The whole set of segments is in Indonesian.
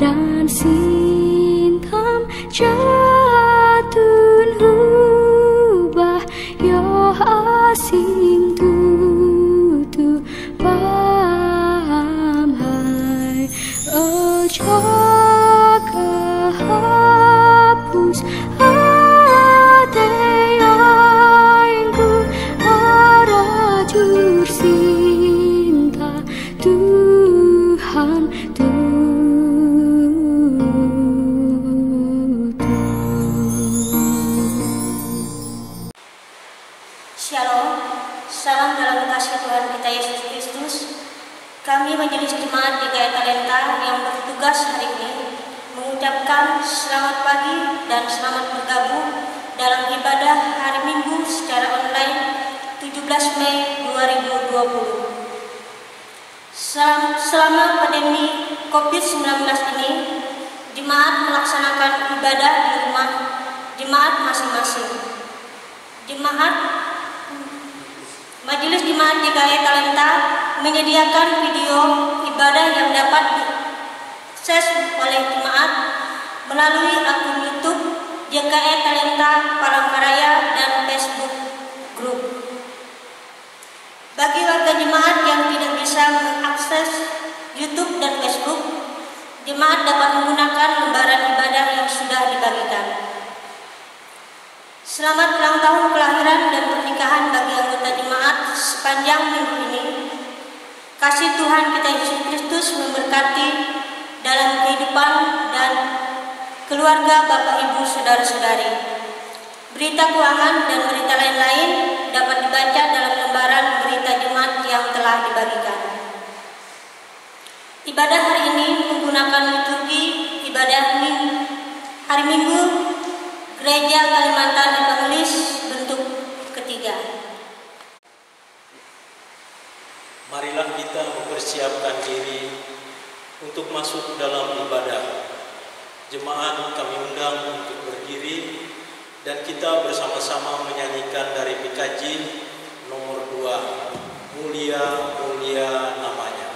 dan sintam jatun hubah yo asim tutu paham hai ojo kehapus Tuhan Shalom, salam dalam kasih Tuhan kita Yesus Kristus. Kami Majelis Jemaat GKI Talenta yang bertugas hari ini mengucapkan selamat pagi dan selamat bergabung dalam ibadah hari Minggu secara online 17 Mei 2020. Selama pandemi COVID-19 ini, jemaat melaksanakan ibadah di rumah jemaat masing-masing. Majelis Jemaat GKI Talenta menyediakan video ibadah yang dapat diakses oleh jemaat melalui akun YouTube GKI Talenta Palangkaraya dan Facebook Group. Bagi warga jemaat yang tidak bisa mengakses YouTube dan Facebook, jemaat dapat menggunakan lembaran ibadah yang sudah dibagikan. Selamat ulang tahun kelahiran dan pernikahan bagi anggota jemaat sepanjang minggu ini. Kasih Tuhan kita Yesus Kristus memberkati dalam kehidupan dan keluarga Bapak Ibu Saudara-saudari. Berita keuangan dan berita lain-lain dapat dibaca dalam lembaran berita jemaat yang telah dibagikan. Ibadah hari ini menggunakan liturgi ibadah hari Minggu Gereja Kalimantan Evangelis bentuk ketiga. Marilah kita mempersiapkan diri untuk masuk dalam ibadah. Jemaat kami undang untuk berdiri dan kita bersama-sama menyanyikan dari PKJ nomor 2, Mulia Mulia Namanya.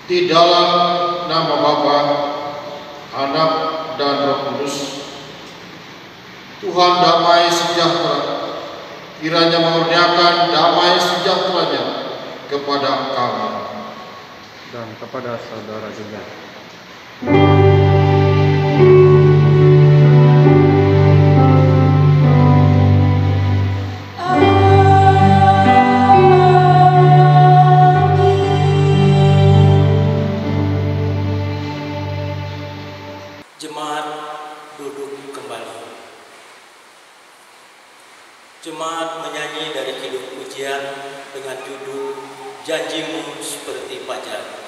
Di dalam nama Bapa, Anak, dan Roh Kudus. Tuhan damai sejahtera, kiranya menurunkan damai sejahteranya kepada kami dan kepada saudara juga. Amin. pujian dengan judul Janjimu Seperti Fajar.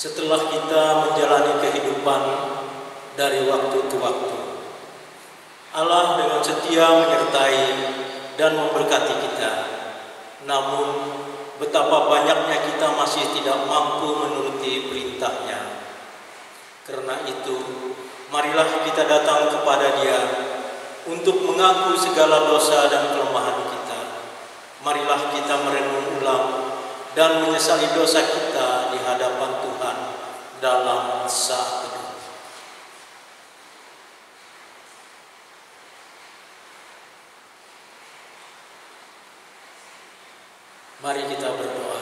Setelah kita menjalani kehidupan dari waktu ke waktu, Allah dengan setia menyertai dan memberkati kita. Namun, betapa banyaknya kita masih tidak mampu menuruti perintah-Nya. Karena itu, marilah kita datang kepada Dia untuk mengaku segala dosa dan kelemahan kita. Marilah kita merenung ulang dan menyesali dosa kita di hadapan Tuhan dalam saat teduh. Mari kita berdoa.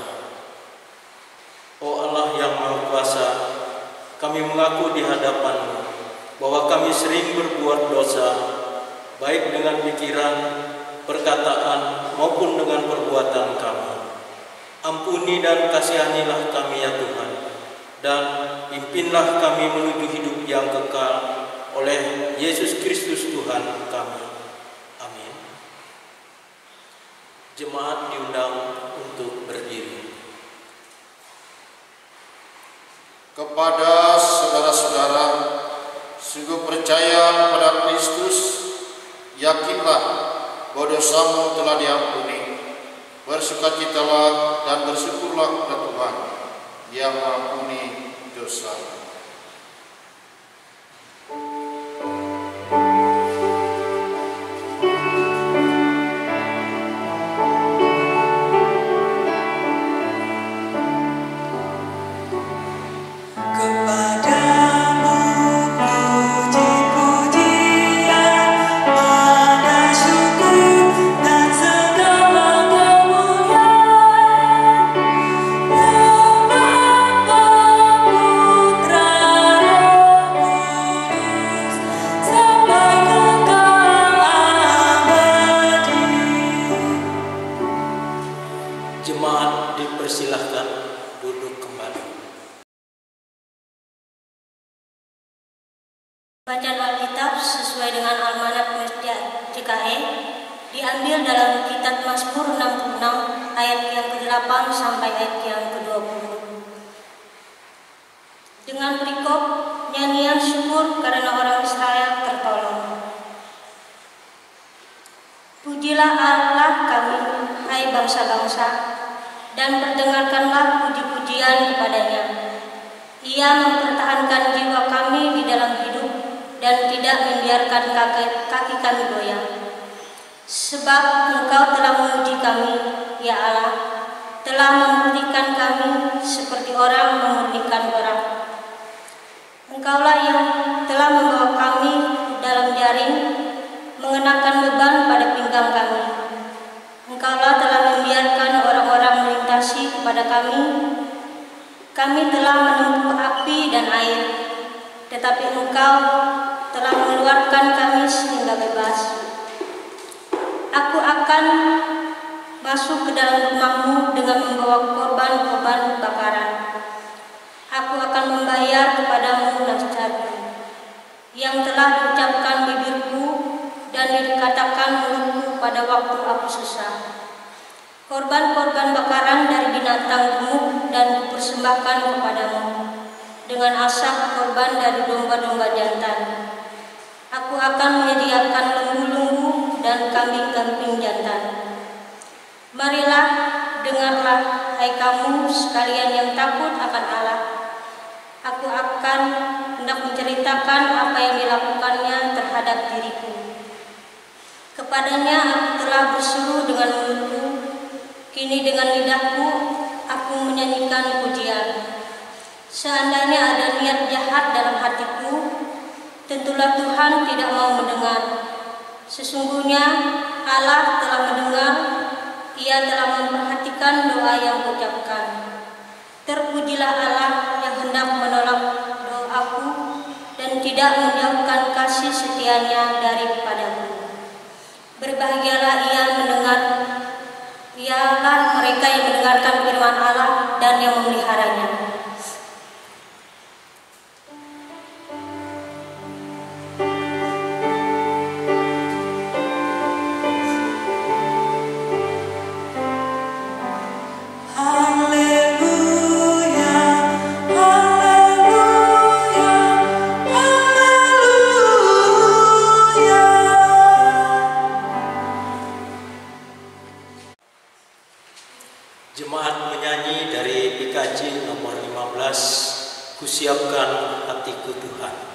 Oh Allah yang Maha Kuasa, kami mengaku di hadapan-Mu bahwa kami sering berbuat dosa, baik dengan pikiran, perkataan, maupun dengan perbuatan kami. Ampuni dan kasihanilah kami ya Tuhan, dan pimpinlah kami menuju hidup yang kekal oleh Yesus Kristus Tuhan kami. Amin. Jemaat diundang untuk berdiri. Kepada saudara-saudara, sungguh percaya pada Kristus, yakinlah bahwa dosamu telah diampuni, Bersukacitalah dan bersyukurlah kepada Tuhan yang mengampuni dosa. Jemaat dipersilahkan duduk kembali. Bacaan Alkitab sesuai dengan Almanak Masjid JKE diambil dalam kitab Mazmur 66 ayat yang ke-8 sampai ayat yang ke-20. Dengan perikop nyanyian syukur karena orang Israel tertolong. Pujilah Allah kami, hai bangsa-bangsa, dan perdengarkanlah puji-pujian kepadanya. Ia mempertahankan jiwa kami di dalam hidup dan tidak membiarkan kaki kami goyang. Sebab Engkau telah menguji kami, ya Allah, telah memurnikan kami seperti orang memurnikan orang. Engkaulah yang telah membawa kami dalam jaring, mengenakan beban pada pinggang kami. Engkaulah telah membiarkan orang-orang melintasi kepada kami. Kami telah menempuh api dan air, tetapi Engkau telah mengeluarkan kami sehingga bebas. Aku akan masuk ke dalam rumah-Mu dengan membawa korban-korban bakaran. Aku akan membayar kepadamu nasihatmu yang telah diucapkan bibirku dan dikatakan mulutku pada waktu aku susah. Korban-korban bakaran dari binatang gemuk dan kupersembahkan kepadamu dengan asap korban dari domba-domba jantan. Aku akan menyediakan lembu-lembu dan kambing-kambing jantan. Marilah, dengarlah, hai kamu sekalian yang takut akan Allah. Aku akan hendak menceritakan apa yang dilakukannya terhadap diriku. Kepadanya aku telah berseru dengan mulutku, kini dengan lidahku aku menyanyikan pujian. Seandainya ada niat jahat dalam hatiku, tentulah Tuhan tidak mau mendengar. Sesungguhnya Allah telah mendengar, Ia telah memperhatikan doa yang kuucapkan. Terpujilah Allah yang hendak menolak doaku dan tidak menjauhkan kasih setianya daripadaku. Berbahagialah ialah mereka yang mendengarkan firman Allah dan yang memeliharanya. Jemaat menyanyi dari PKJ nomor 15, Kusiapkan Hatiku Tuhan.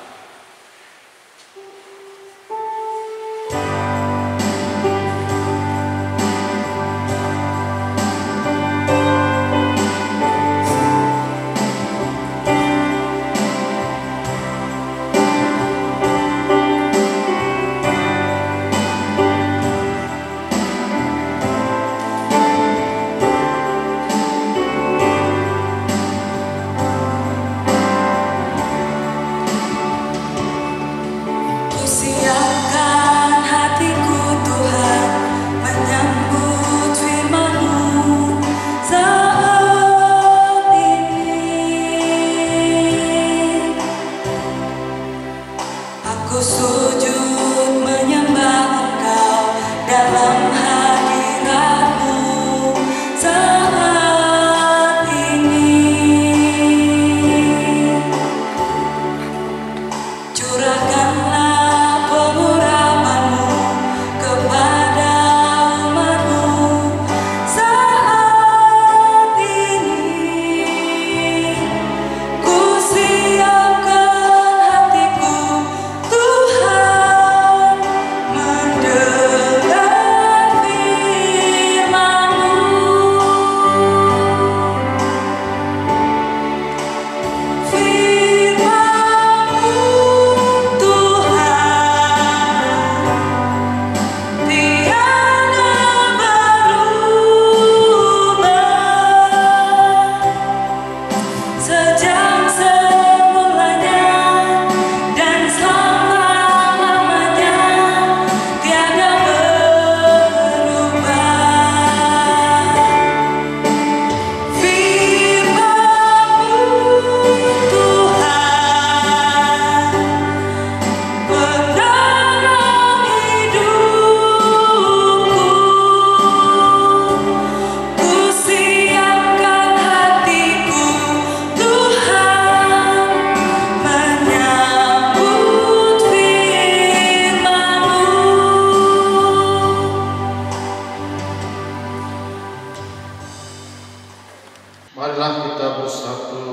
Marilah kita bersatu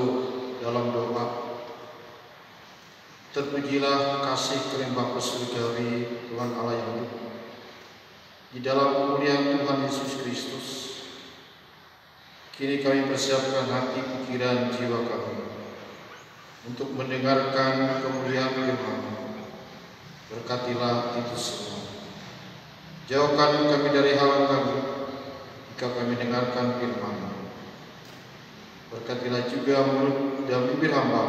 dalam doa. Terpujilah kasih kelimpah surgawi Tuhan Allah yang hidup. Di dalam kemuliaan Tuhan Yesus Kristus, kini kami persiapkan hati, pikiran, jiwa kami untuk mendengarkan kemuliaan firman-Mu. Berkatilah itu semua. Jauhkan kami dari hal kami jika kami dengarkan firman-Mu. Berkatilah juga mulut dan bibir hamba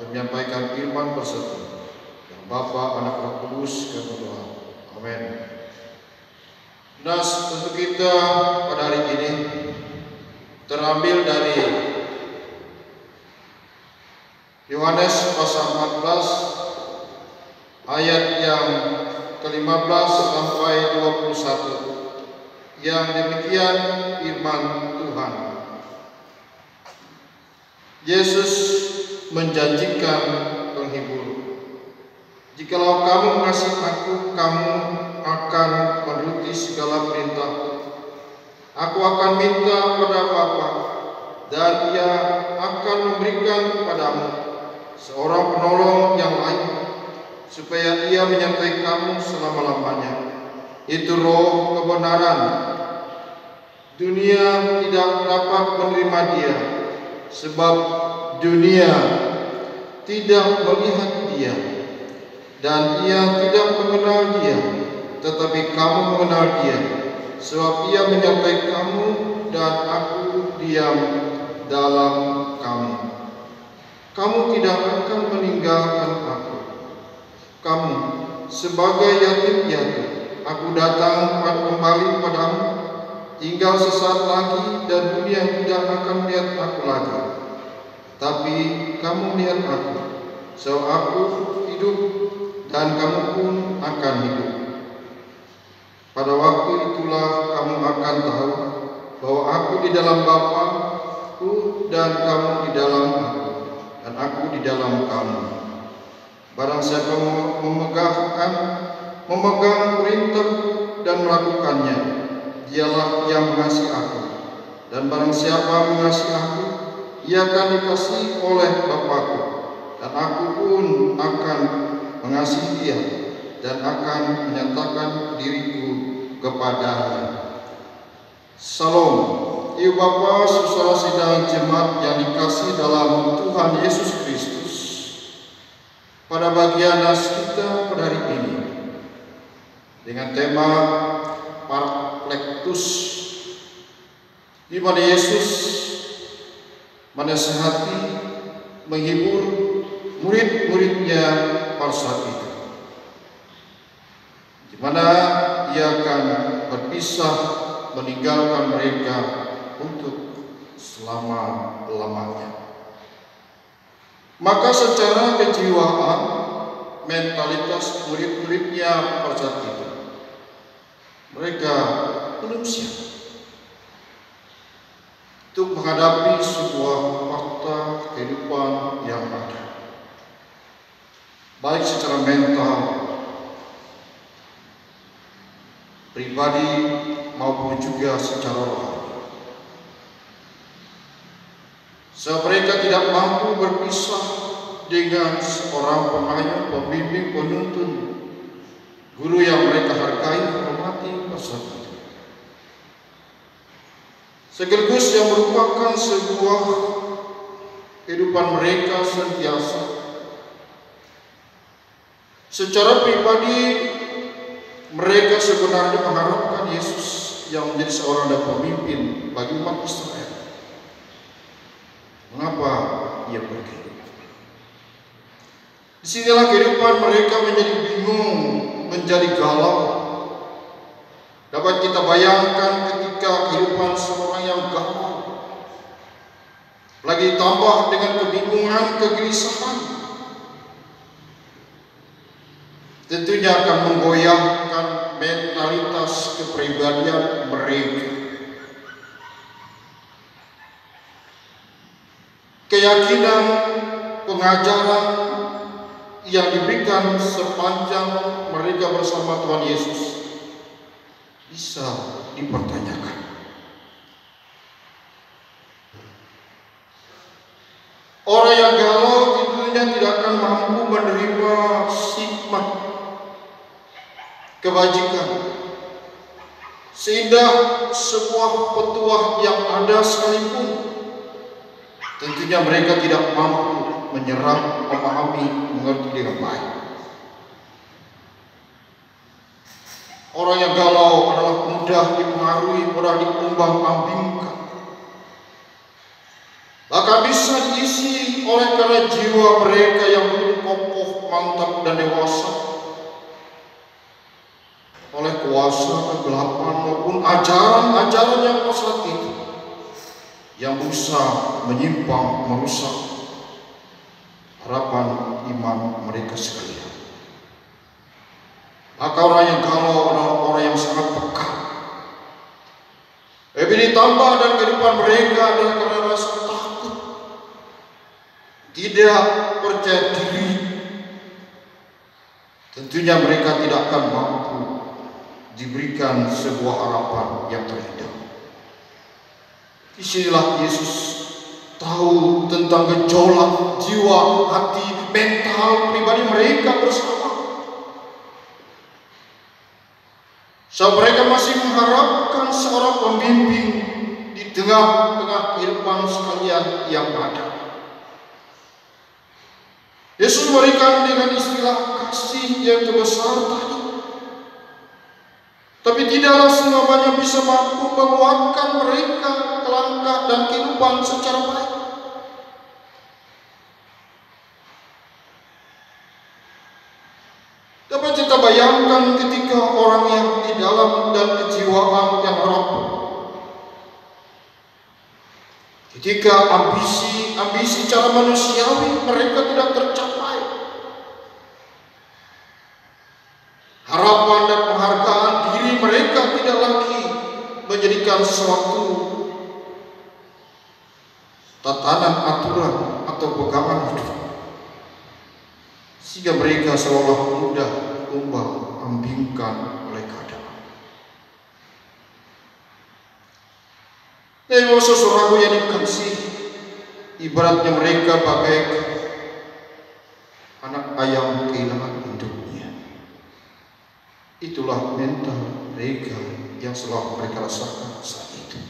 dan menyampaikan firman bersatu. Yang Bapa, Anak, Roh Kudus kami berdoa. Amin. Nas untuk kita pada hari ini terambil dari Yohanes pasal 14 ayat yang ke-15 sampai 21 yang demikian firman Tuhan. Yesus menjanjikan penghibur. Jikalau kamu mengasihi Aku, kamu akan menuruti segala perintah. Aku akan minta pada Bapa, dan Ia akan memberikan kepadamu seorang penolong yang lain, supaya Ia menyertai kamu selama-lamanya. Itu Roh kebenaran. Dunia tidak dapat menerima Dia, sebab dunia tidak melihat Dia, dan ia tidak mengenal Dia. Tetapi kamu mengenal Dia, sebab Ia menyertai kamu dan Aku diam dalam kamu. Kamu tidak akan meninggalkan Aku. Kamu sebagai yatim piatu, Aku datang kembali padamu. Tinggal sesaat lagi dan dunia tidak akan melihat Aku lagi. Tapi kamu lihat Aku, sebab Aku hidup dan kamu pun akan hidup. Pada waktu itulah kamu akan tahu bahwa Aku di dalam Bapa-Ku dan kamu di dalam Aku, dan Aku di dalam kamu. Barang siapa memegang perintah dan melakukannya, dialah yang mengasihi Aku. Dan barang siapa mengasihi Aku, ia akan dikasihi oleh Bapa-Ku, dan Aku pun akan mengasihi dia dan akan menyatakan diriku kepadanya. Salam. Ibu Bapa, saudara sidang jemaat yang dikasihi dalam Tuhan Yesus Kristus. Pada bagian nas kita pada hari ini dengan tema Parakletus, di mana Yesus menasihati, menghibur murid-muridnya pada saat itu, di mana Ia akan berpisah, meninggalkan mereka untuk selama-lamanya. Maka secara kejiwaan, mentalitas murid-muridnya pada saat itu, mereka belum siap untuk menghadapi sebuah fakta kehidupan yang ada, baik secara mental, pribadi, maupun juga secara rohani. Sebab mereka tidak mampu berpisah dengan seorang pengayom, pembimbing, penuntun, guru yang mereka hargai, hormati pada saat itu. Sekaligus yang merupakan sebuah kehidupan mereka sentiasa. Secara pribadi, mereka sebenarnya mengharapkan Yesus yang menjadi seorang dan pemimpin bagi umat Israel. Mengapa Ia pergi? Disinilah kehidupan mereka menjadi bingung, menjadi galau. Dapat kita bayangkan ketika kehidupan seorang yang galau, lagi tambah dengan kebingungan, kegelisahan, tentunya akan menggoyahkan mentalitas kepribadian mereka. Keyakinan, pengajaran yang diberikan sepanjang mereka bersama Tuhan Yesus bisa dipertanyakan. Orang yang galau tentunya tidak akan mampu menerima hikmat kebajikan. Seindah sebuah petuah yang ada sekalipun, tentunya mereka tidak mampu menyerap, memahami, mengerti dengan baik. Orang yang galau adalah mudah dipengaruhi, mudah diombang-ambingkan. Bahkan bisa diisi oleh karena jiwa mereka yang belum kokoh, mantap, dan dewasa, oleh kuasa kegelapan maupun ajaran-ajaran yang pesat itu yang berusaha menyimpang, merusak harapan iman mereka sekalian. Maka orang yang galau adalah orang yang sangat peka. Lebih ditambah dan kehidupan mereka adalah karena rasa takut, tidak percaya diri. Tentunya mereka tidak akan mampu diberikan sebuah harapan yang terindah. Disinilah Yesus tahu tentang gejolak jiwa, hati, mental pribadi mereka bersama. So, mereka masih mengharapkan seorang pembimbing di tengah-tengah kehidupan sekalian yang ada. Yesus memberikan dengan istilah kasih yang terbesar tadi. Tapi tidaklah semuanya bisa mampu menguatkan mereka ke langkah dan kehidupan secara baik. Dapat kita bayangkan ketika orang yang di dalam dan kejiwaan yang rapuh, ketika ambisi cara manusiawi mereka tidak tercapai, harapan dan penghargaan diri mereka tidak lagi menjadikan sesuatu tatanan, aturan, atau pegangan hidup, sehingga mereka seolah mudah ombang-ambingkan oleh keadaan. Dan saudaraku yang dikasihi, ibaratnya mereka bagaikan anak ayam kehilangan induknya. Itulah mental mereka yang selalu mereka rasakan saat itu.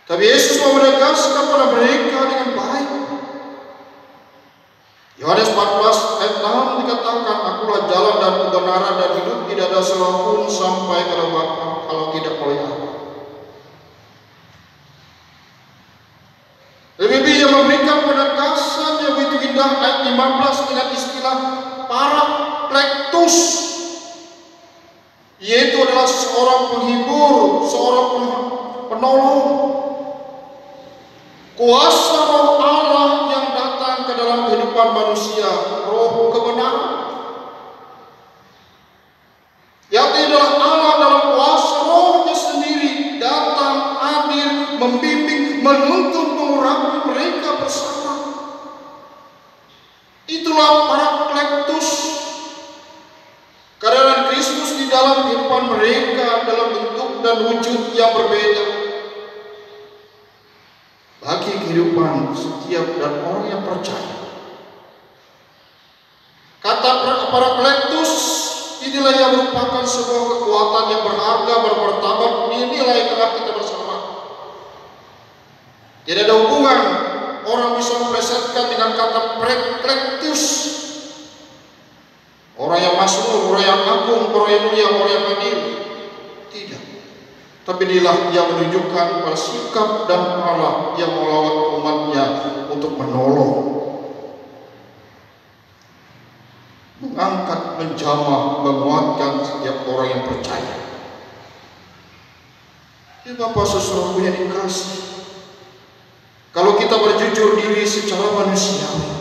Tapi Yesus mau menegaskan kepada mereka dengan baik. Yohanes 14 ayat 6 dikatakan, "Akulah jalan dan kebenaran dan hidup, tidak ada seorang pun sampai kepada Bapa kalau tidak oleh Aku." Lebih yang memberikan penegasan yang begitu indah ayat 15 dengan istilah Parakletus, yaitu adalah seorang penghibur, seorang penolong, kuasa roh Allah yang datang ke dalam kehidupan manusia, roh kebenaran. Yaitu adalah Allah dalam kuasa rohnya sendiri datang, hadir, membimbing, menuntun, mengurapi mereka bersama. Itulah Parakletus, kehadiran Kristus di dalam kehidupan mereka dalam bentuk dan wujud yang berbeda. Bagi kehidupan setiap dan orang yang percaya, kata Parakletus inilah yang merupakan sebuah kekuatan yang berharga, bermartabat, dinilai telah kita bersama. Tidak ada hubungan orang bisa memplesetkan dengan kata Parakletus. Orang yang masuk, orang yang agung, orang yang mulia, orang yang adil. Tidak. Tapi inilah yang menunjukkan pada sikap dan Allah yang melawat umatnya untuk menolong, mengangkat, menjamah, menguatkan setiap orang yang percaya. Ya Bapak saudaraku yang dikasihi, kalau kita berjujur diri secara manusiawi,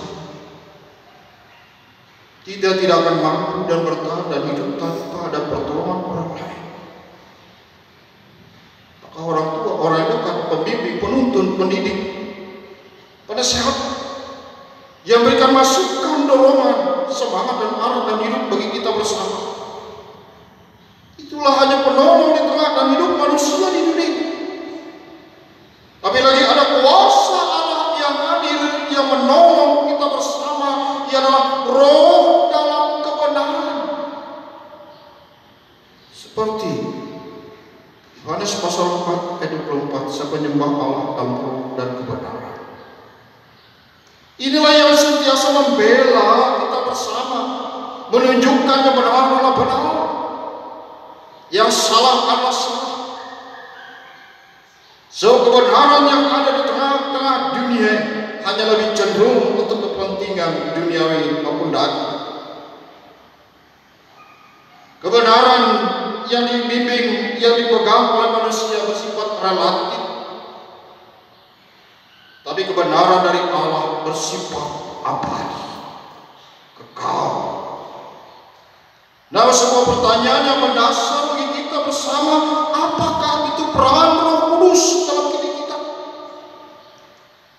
kita tidak akan mampu dan bertahan dan hidup tanpa ada pertolongan orang lain. Maka orang tua, orang dekat, pembimbing, penuntun, pendidik, penasehat yang berikan masukan, dorongan, semangat dan arah dan hidup bagi kita bersama. Itulah hanya penolong di tengah dan hidup manusia di dunia. Tapi lagi ada kuasa Yohanes pasal 4 ayat 24, siapa menyembah Allah dalam roh dan kebenaran. Inilah yang sentiasa membela kita bersama, menunjukkan yang benar adalah benar, yang salah adalah salah. So kebenaran yang ada di tengah-tengah dunia hanya lebih cenderung untuk kepentingan duniawi maupun daging. Kebenaran yang dibimbing, yang dipegang oleh manusia bersifat relatif, tapi kebenaran dari Allah bersifat abadi, kekal. Nah, sebuah pertanyaan yang mendasar bagi kita bersama, apakah itu peran Roh Kudus dalam diri kita?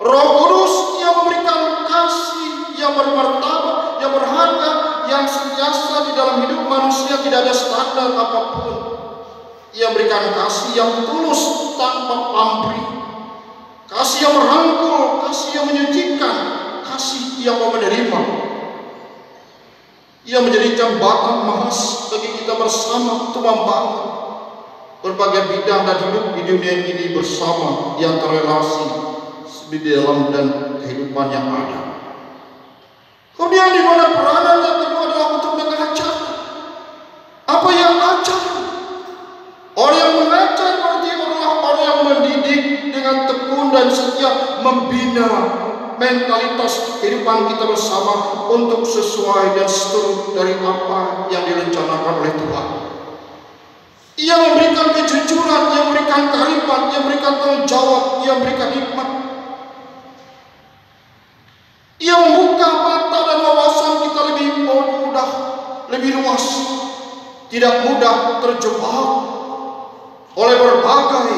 Roh Kudus yang memberikan kasih yang bermartabat, yang berharga, yang sentiasa di dalam hidup manusia tidak ada standar apapun. Ia berikan kasih yang tulus tanpa pamrih, kasih yang merangkul, kasih yang menyucikan, kasih yang mau menerima. Ia menjadi jembatan mahas bagi kita bersama untuk membangun berbagai bidang dan hidup di dunia ini bersama yang terrelasi di dalam dan kehidupan yang ada. Kemudian di mana peranan yang kedua adalah untuk mengajar. Apa yang ajar? Orang yang mengajar berarti adalah orang yang mendidik dengan tekun dan setia, membina mentalitas kehidupan kita bersama untuk sesuai dan seturut dari apa yang direncanakan oleh Tuhan. Ia memberikan kejujuran, ia memberikan kearifan, ia memberikan tanggung jawab, ia memberikan hikmat. Ia membuka mata dan wawasan kita lebih mudah, lebih luas, tidak mudah terjebak oleh berbagai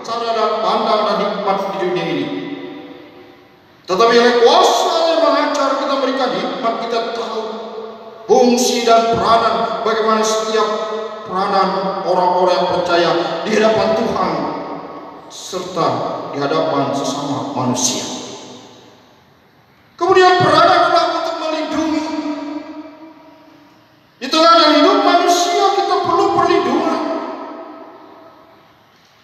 cara dan pandang dan hikmat di dunia ini. Tetapi oleh kuasa yang mengajar kita berikan hikmat, kita tahu fungsi dan peranan bagaimana setiap peranan orang-orang yang percaya di hadapan Tuhan serta di hadapan sesama manusia. Kemudian peranan adalah untuk melindungi. Di tengah hidup manusia kita perlu perlindungan.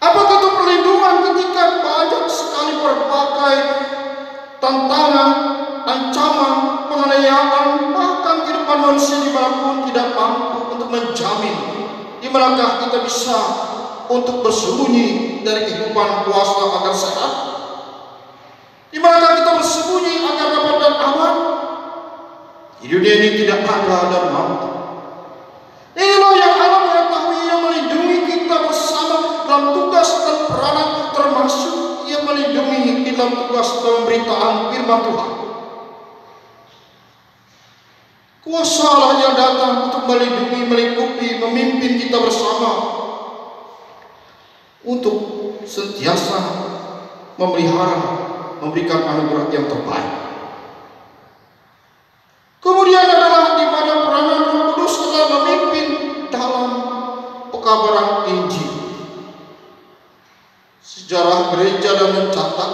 Apakah itu perlindungan ketika banyak sekali berbagai tantangan, ancaman, penganiayaan, bahkan kehidupan manusia dimanapun tidak mampu untuk menjamin di manakah kita bisa untuk bersembunyi dari kehidupan kuasa agar sehat, di manakah kita bersembunyi agar dapat dan aman. Di dunia ini tidak ada dan mampu. Inilah yang Allah mengetahui, yang melindungi kita bersama dalam tugas dan peranan, termasuk ia melindungi di dalam tugas pemberitaan firman Tuhan. Kuasa Allah yang datang untuk melindungi, melingkupi, memimpin kita bersama untuk sentiasa memelihara, memberikan anugerah yang terbaik. Kemudian adalah di mana peranan Roh Kudus adalah memimpin dalam pekabaran Injil. Sejarah gereja dan mencatat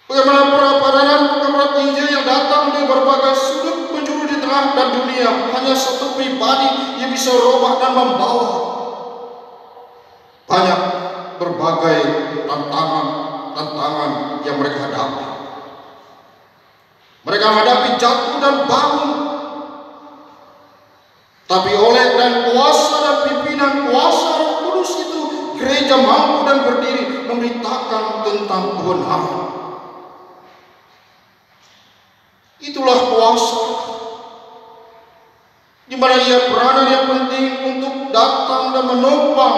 bagaimana peranan pekabaran Injil yang datang dari berbagai sudut penjuru di tengah dan dunia. Hanya satu pribadi yang bisa merubah dan membawa banyak berbagai tantangan yang mereka hadapi. Mereka menghadapi jatuh dan bangun, tapi oleh dan kuasa dan pimpinan kuasa Roh Kudus itu, gereja mampu dan berdiri memberitakan tentang kebenaran. Itulah kuasa di mana ia peranan yang penting untuk datang dan menopang,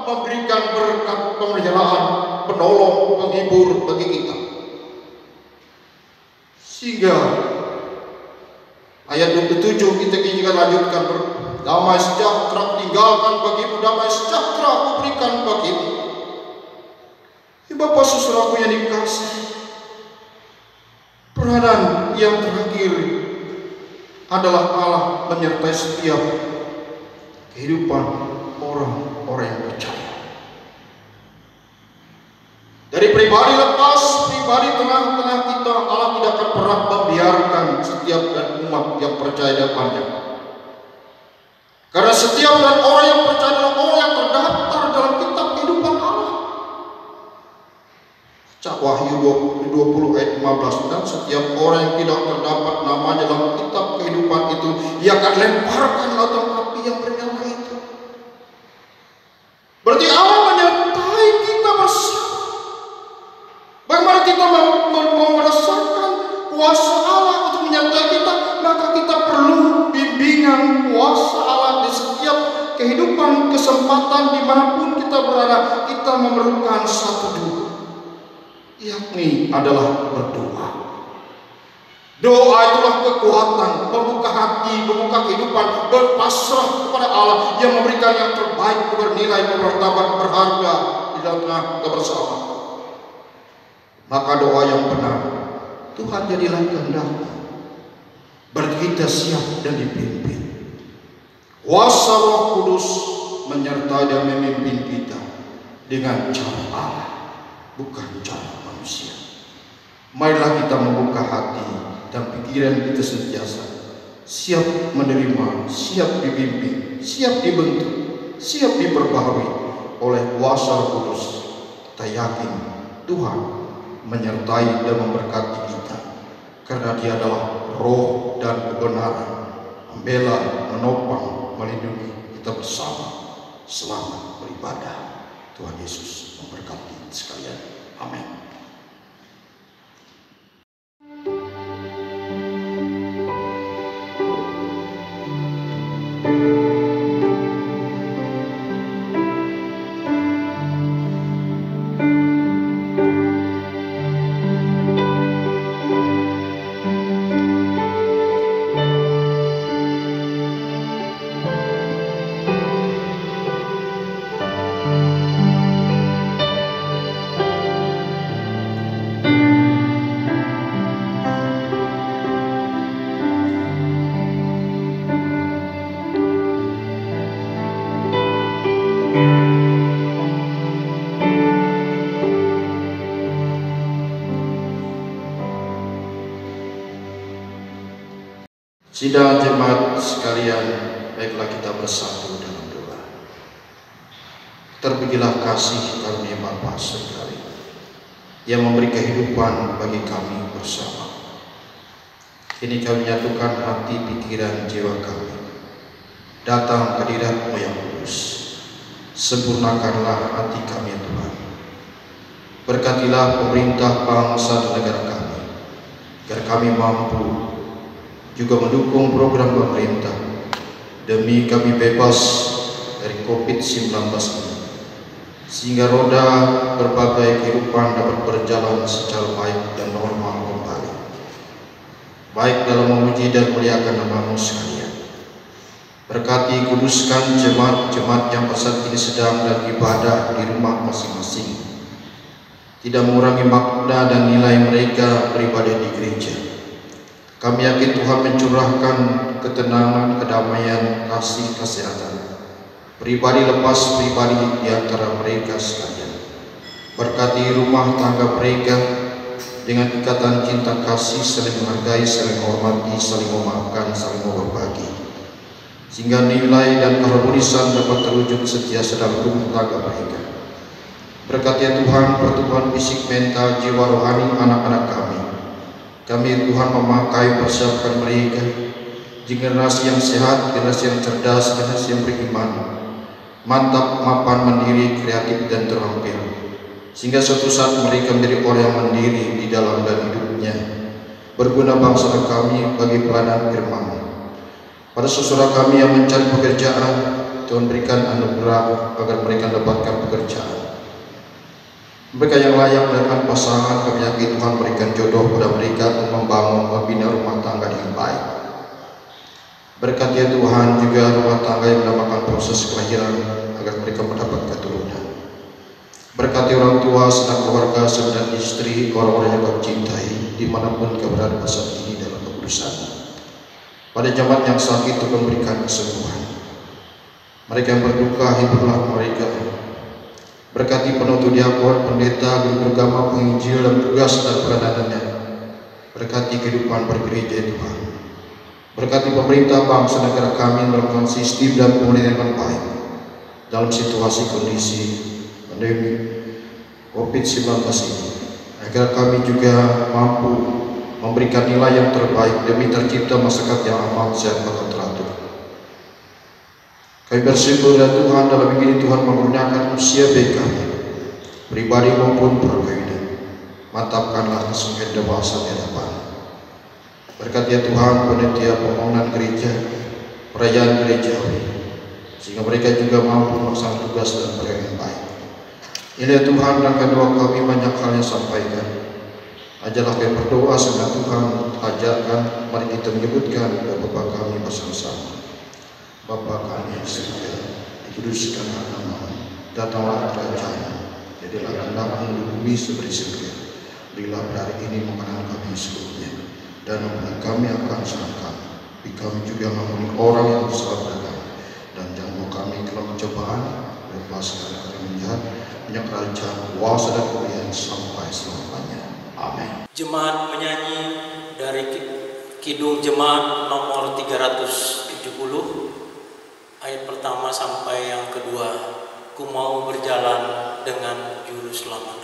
memberikan berkat pemeliharaan, penolong, penghibur bagi kita. Sehingga ayat 27 kita ingin lanjutkan, damai sejahtera tinggalkan bagimu, damai sejahtera kuberikan bagimu. Bapak saudaraku yang dikasihi, peranan yang terakhir adalah Allah menyertai setiap kehidupan orang-orang yang percaya. Dari pribadi lepas, pribadi tengah-tengah kita, Allah tidak akan pernah membiarkan setiap dan umat yang percaya dengannya. Karena setiap dan orang yang percaya Wahyu 20 ayat 15, dan setiap orang yang tidak terdapat namanya dalam kitab kehidupan itu, ia akan lemparkan lautan api yang bernyala itu. Berarti Allah menyertai kita bersama. Bagaimana kita mau merasakan kuasa Allah untuk menyertai kita, maka kita perlu bimbingan kuasa Allah di setiap kehidupan, kesempatan dimanapun kita berada. Kita memerlukan satu dua, yakni adalah berdoa. Doa itulah kekuatan, membuka hati, membuka kehidupan, berpasrah kepada Allah yang memberikan yang terbaik, bernilai, bermartabat, berharga di dalam tengah kebersamaan. Maka doa yang benar, Tuhan jadilah kehendak-Mu, berarti kita siap dan dipimpin. Kuasa Roh Kudus menyertai dan memimpin kita dengan cara Allah, bukan cara manusia. Marilah kita membuka hati dan pikiran kita sentiasa siap menerima, siap dibimbing, siap dibentuk, siap diperbaharui oleh kuasa Roh Kudus. Kita yakin Tuhan menyertai dan memberkati kita, karena Dia adalah roh dan kebenaran, membela, menopang, melindungi kita bersama. Selamat beribadah. Tuhan Yesus memberkati sekalian. Amin. Sidang jemaat sekalian, baiklah kita bersatu dalam doa. Terpujilah kasih karunia Bapa sekali yang memberi kehidupan bagi kami bersama. Kini kami menyatukan hati, pikiran, jiwa kami datang ke hadirat-Mu yang kudus. Sempurnakanlah hati kami, Tuhan. Berkatilah pemerintah bangsa dan negara kami, agar kami mampu juga mendukung program pemerintah demi kami bebas dari COVID-19 ini, sehingga roda berbagai kehidupan dapat berjalan secara baik dan normal kembali, baik dalam memuji dan muliakan nama-Mu sekalian. Berkati, kuduskan jemaat-jemaat yang saat ini sedang dan ibadah di rumah masing-masing, tidak mengurangi makna dan nilai mereka beribadah di gereja. Kami yakin Tuhan mencurahkan ketenangan, kedamaian, kasih, kesehatan pribadi lepas pribadi di antara mereka sekalian. Berkati rumah tangga mereka dengan ikatan cinta kasih, saling menghargai, saling menghormati, saling memaafkan, saling berbagi, sehingga nilai dan keharmonisan dapat terwujud setiasa dalam rumah tangga mereka. Berkati ya Tuhan pertumbuhan fisik, mental, jiwa rohani anak-anak kami. Kami Tuhan memakai, persiapkan mereka generasi yang sehat, generasi yang cerdas, generasi yang beriman, mantap, mapan, mandiri, kreatif dan terampil, sehingga suatu saat mereka menjadi orang yang mandiri di dalam dan hidupnya, berguna bangsa dan kami bagi pelayanan firman. Pada saudara kami yang mencari pekerjaan, Tuhan berikan anugerah agar mereka mendapatkan pekerjaan. Mereka yang layak dengan pasangan, kami yakin Tuhan berikan jodoh pada mereka untuk membangun, membina rumah tangga dengan baik. Berkati ya Tuhan juga rumah tangga yang menambahkan proses kelahiran agar mereka mendapat keturunan. Berkati orang tua, sanak keluarga, saudara istri, orang-orang yang kau cintai dimanapun keberadaan saat ini dalam kekudusan. Pada jemaat yang sakit Tuhan berikan kesembuhan. Mereka yang berduka, hiburlah mereka. Berkati penuntut diakon, pendeta, guru agama, penginjil dan tugas dan peranannya. Berkati kehidupan bergereja Tuhan. Berkati pemerintah bangsa negara kami melakukan sistem dan pemerintahan yang baik dalam situasi kondisi pandemi COVID-19 ini. agar kami juga mampu memberikan nilai yang terbaik demi tercipta masyarakat yang aman, sehat, dan teratur. Kami bersyukur ya Tuhan, dalam begini Tuhan menggunakan usia baik kami, pribadi maupun perkawinan. Mantapkanlah kesungguhan dewasa di hadapan. Berkati ya Tuhan panitia pembangunan gereja, perayaan gereja, sehingga mereka juga mampu melaksanakan tugas dan pekerjaan yang baik. Ini ya Tuhan, dan kedua kami banyak hal yang sampaikan. Ajarlah kami berdoa sama Tuhan, ajarkan, mari kita menyebutkan Bapa kami bersama-sama. Bapa kami yang di surga, dikuduskan nama-Mu, datanglah kerajaan-Mu, jadilah kehendak-Mu di bumi seperti surga. Berilah hari ini makanan kami seluruhnya, dan ampuni kami akan kesalahan kami, tapi kami juga mengampuni orang yang bersalah pada kami, dan jangan bawa kami ke dalam pencobaan, lepaskan dari yang jahat, punya kerajaan, kuasa dan kemuliaan sampai selamanya. Amin. Jemaat menyanyi dari Kidung Jemaat nomor 370, ayat pertama sampai yang kedua. Ku mau berjalan dengan juru selamatku.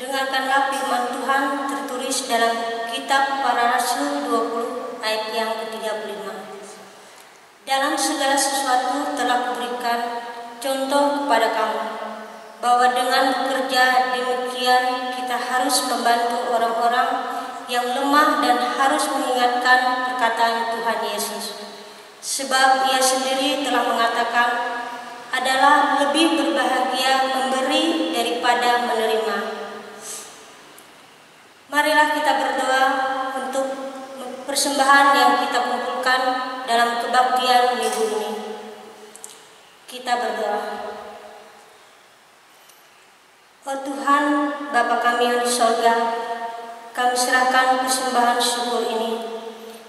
Dengarkanlah firman Tuhan tertulis dalam kitab Para Rasul 20 ayat yang ke-35. Dalam segala sesuatu telah kuberikan contoh kepada kamu, bahwa dengan bekerja demikian kita harus membantu orang-orang yang lemah dan harus mengingatkan perkataan Tuhan Yesus. Sebab Ia sendiri telah mengatakan, adalah lebih berbahagia memberi daripada menerima. Marilah kita berdoa untuk persembahan yang kita kumpulkan dalam kebaktian minggu ini. Kita berdoa. Oh Tuhan, Bapa kami yang di surga, kami serahkan persembahan syukur ini.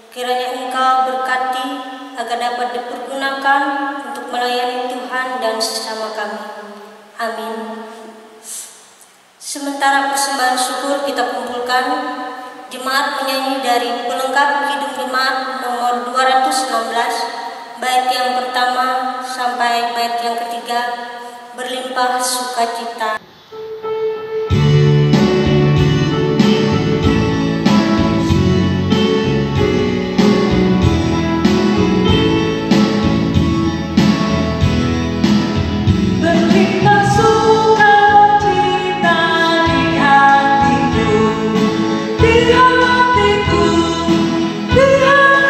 Kiranya Engkau berkati agar dapat dipergunakan untuk melayani Tuhan dan sesama kami. Amin. Sementara persembahan syukur kita kumpulkan, jemaat menyanyi dari pelengkap Kidung Jemaat nomor 216, bait yang pertama sampai bait yang ketiga, berlimpah sukacita. Di hatiku berlimpah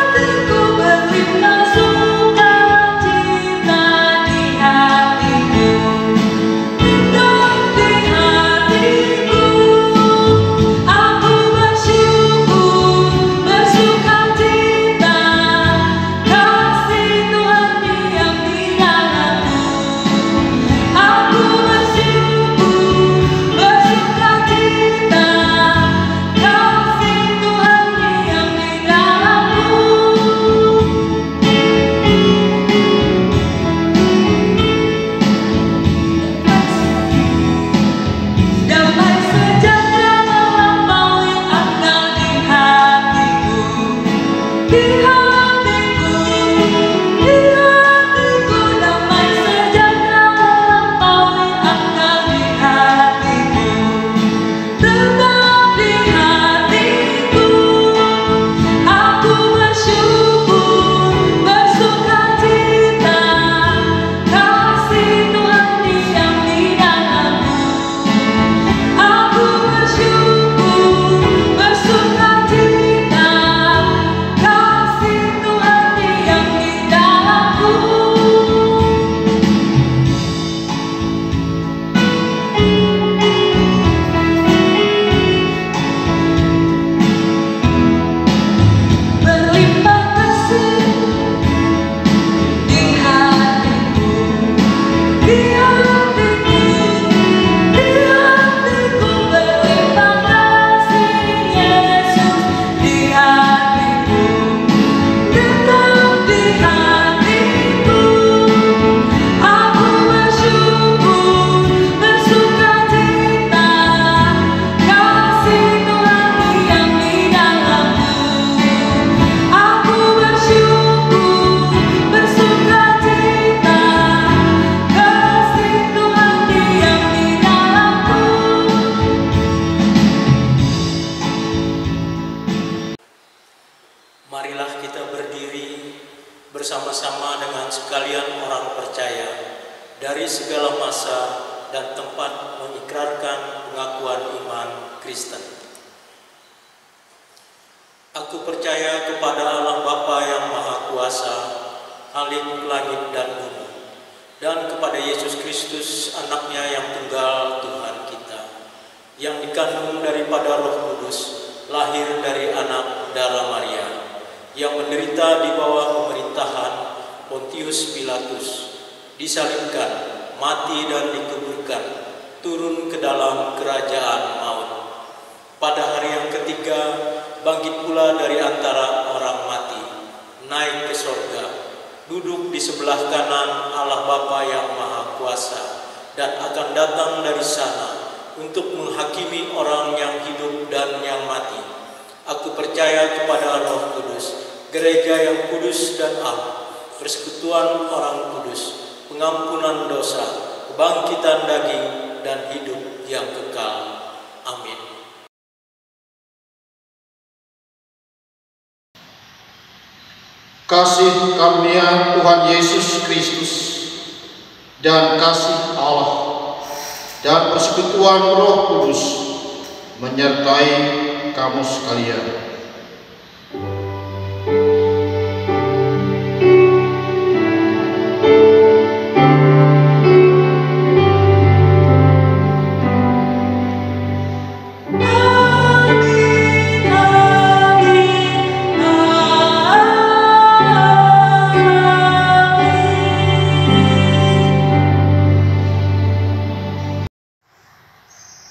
bersama-sama dengan sekalian orang percaya dari segala masa dan tempat mengikrarkan pengakuan iman Kristen. Aku percaya kepada Allah Bapa yang Maha Kuasa, Khalik langit dan bumi, dan kepada Yesus Kristus, Anaknya yang tunggal Tuhan kita, yang dikandung daripada Roh Kudus, lahir dari anak darah Maria, yang menderita di bawah pemerintahan Pontius Pilatus, disalibkan, mati dan dikuburkan, turun ke dalam kerajaan maut. Pada hari yang ketiga, bangkit pula dari antara orang mati, naik ke sorga, duduk di sebelah kanan Allah Bapa yang Maha Kuasa, dan akan datang dari sana untuk menghakimi orang yang hidup dan yang mati. Aku percaya kepada Roh Kudus, gereja yang kudus dan am, persekutuan orang kudus, pengampunan dosa, kebangkitan daging, dan hidup yang kekal. Amin. Kasih karunia Tuhan Yesus Kristus dan kasih Allah dan persekutuan Roh Kudus menyertai kamu sekalian.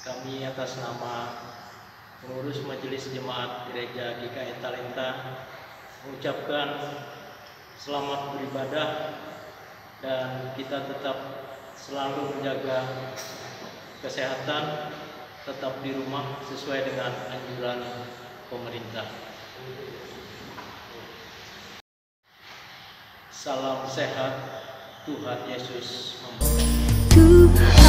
Kami atas nama pengurus Majelis Jemaat Gereja GKI Talenta mengucapkan selamat beribadah, dan kita tetap selalu menjaga kesehatan, tetap di rumah sesuai dengan anjuran pemerintah. Salam sehat, Tuhan Yesus memberkati.